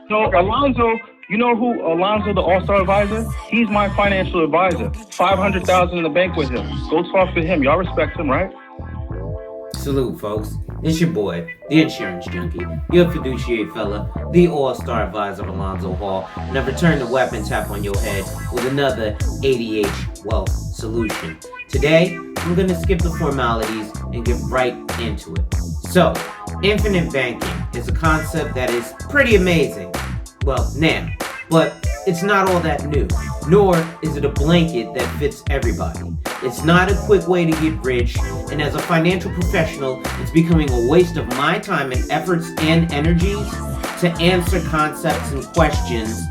So Alonzo, you know who Alonzo, the All-Star advisor? He's my financial advisor. 500,000 in the bank with him. Go talk to him. Y'all respect him, right? Salute, folks. It's your boy, the insurance junkie, your fiduciary fella, the all-star advisor Alonzo Hall, and I've returned the weapon tap on your head with another ADH wealth solution. Today, I'm going to skip the formalities and get right into it. So, infinite banking is a concept that is pretty amazing. Well, now, but it's not all that new, nor is it a blanket that fits everybody. It's not a quick way to get rich, and as a financial professional, it's becoming a waste of my time and efforts and energies to answer concepts and questions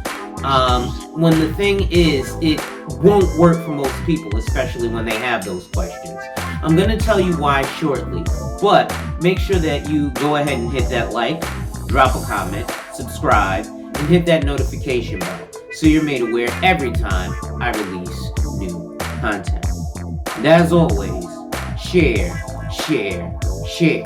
when the thing is, it won't work for most people, especially when they have those questions. I'm going to tell you why shortly, but make sure that you go ahead and hit that like, drop a comment, subscribe, and hit that notification bell so you're made aware every time I release new content. And as always, share, share, share.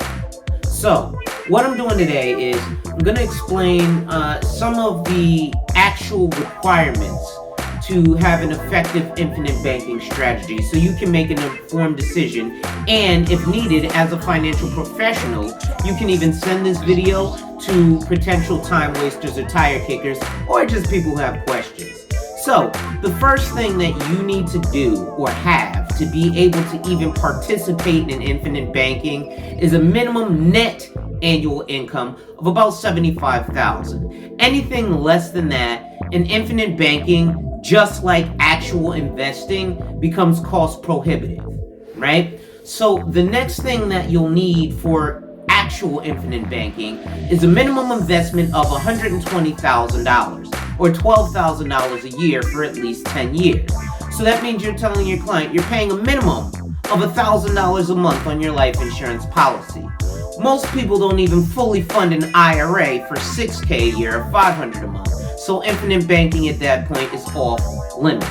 So, what I'm doing today is I'm going to explain some of the actual requirements to have an effective infinite banking strategy so you can make an informed decision, and if needed, as a financial professional, you can even send this video to potential time wasters or tire kickers, or just people who have questions. So, the first thing that you need to do or have to be able to even participate in infinite banking is a minimum net annual income of about $75,000. Anything less than that, in infinite banking, just like actual investing, becomes cost prohibitive, right? So the next thing that you'll need for actual infinite banking is a minimum investment of $120,000 or $12,000 a year for at least 10 years. So that means you're telling your client you're paying a minimum of $1,000 a month on your life insurance policy. Most people don't even fully fund an IRA for $6,000 a year or $500 a month. So infinite banking at that point is off limits.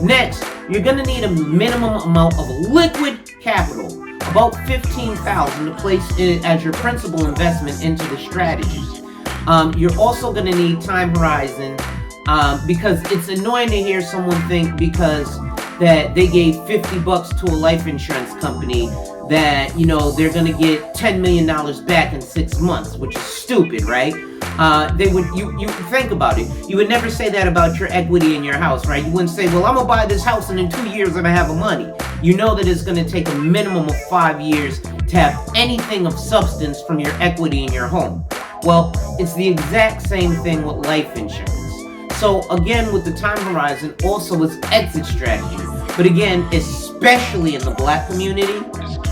Next, you're going to need a minimum amount of liquid capital, about $15,000, to place it as your principal investment into the strategy. You're also going to need time horizon because it's annoying to hear someone think because that they gave $50 to a life insurance company that, you know, they're going to get $10 million back in 6 months, which is stupid, right? You think about it. You would never say that about your equity in your house, right? You wouldn't say, well, I'm going to buy this house and in 2 years I'm going to have money. You know that it's going to take a minimum of 5 years to have anything of substance from your equity in your home. Well, it's the exact same thing with life insurance. So again, with the time horizon, also it's exit strategy. But again, especially in the Black community,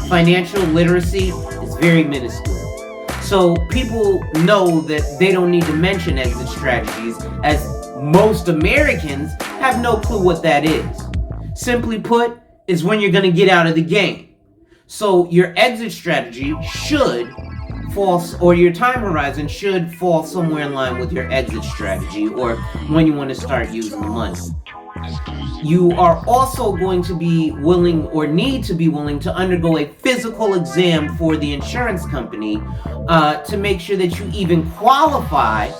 financial literacy is very minuscule. So people know that they don't need to mention exit strategies, as most Americans have no clue what that is. Simply put, is when you're going to get out of the game. So your exit strategy should fall, or your time horizon should fall somewhere in line with your exit strategy, or when you want to start using the money. You are also going to be willing, or need to be willing, to undergo a physical exam for the insurance company to make sure that you even qualify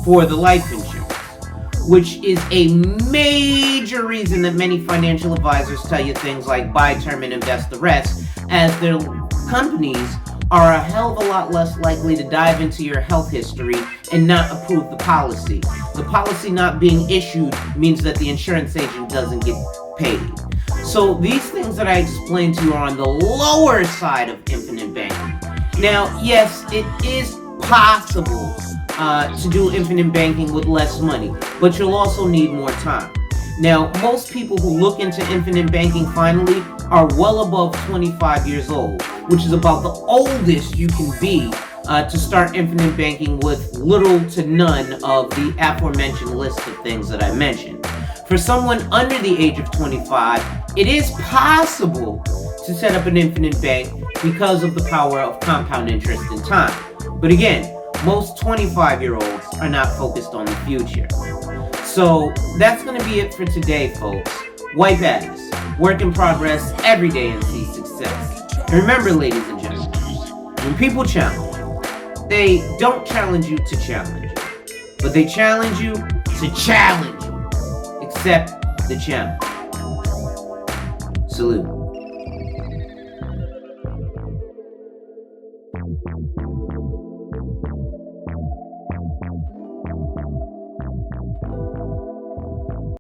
for the life insurance, which is a major reason that many financial advisors tell you things like buy term and invest the rest, as their companies are a hell of a lot less likely to dive into your health history and not approve the policy. The policy not being issued means that the insurance agent doesn't get paid. So these things that I explained to you are on the lower side of infinite banking. Now, yes, it is possible to do infinite banking with less money, but you'll also need more time. Now, most people who look into infinite banking finally are well above 25 years old, which is about the oldest you can be to start infinite banking with little to none of the aforementioned list of things that I mentioned. For someone under the age of 25, it is possible to set up an infinite bank because of the power of compound interest in time. But again, most 25-year-olds are not focused on the future. So that's going to be it for today, folks. Wipe ass, work in progress every day, and see success. And remember, ladies and gentlemen, when people challenge, They don't challenge you to challenge you, but they challenge you to challenge you. Accept the challenge. Salute.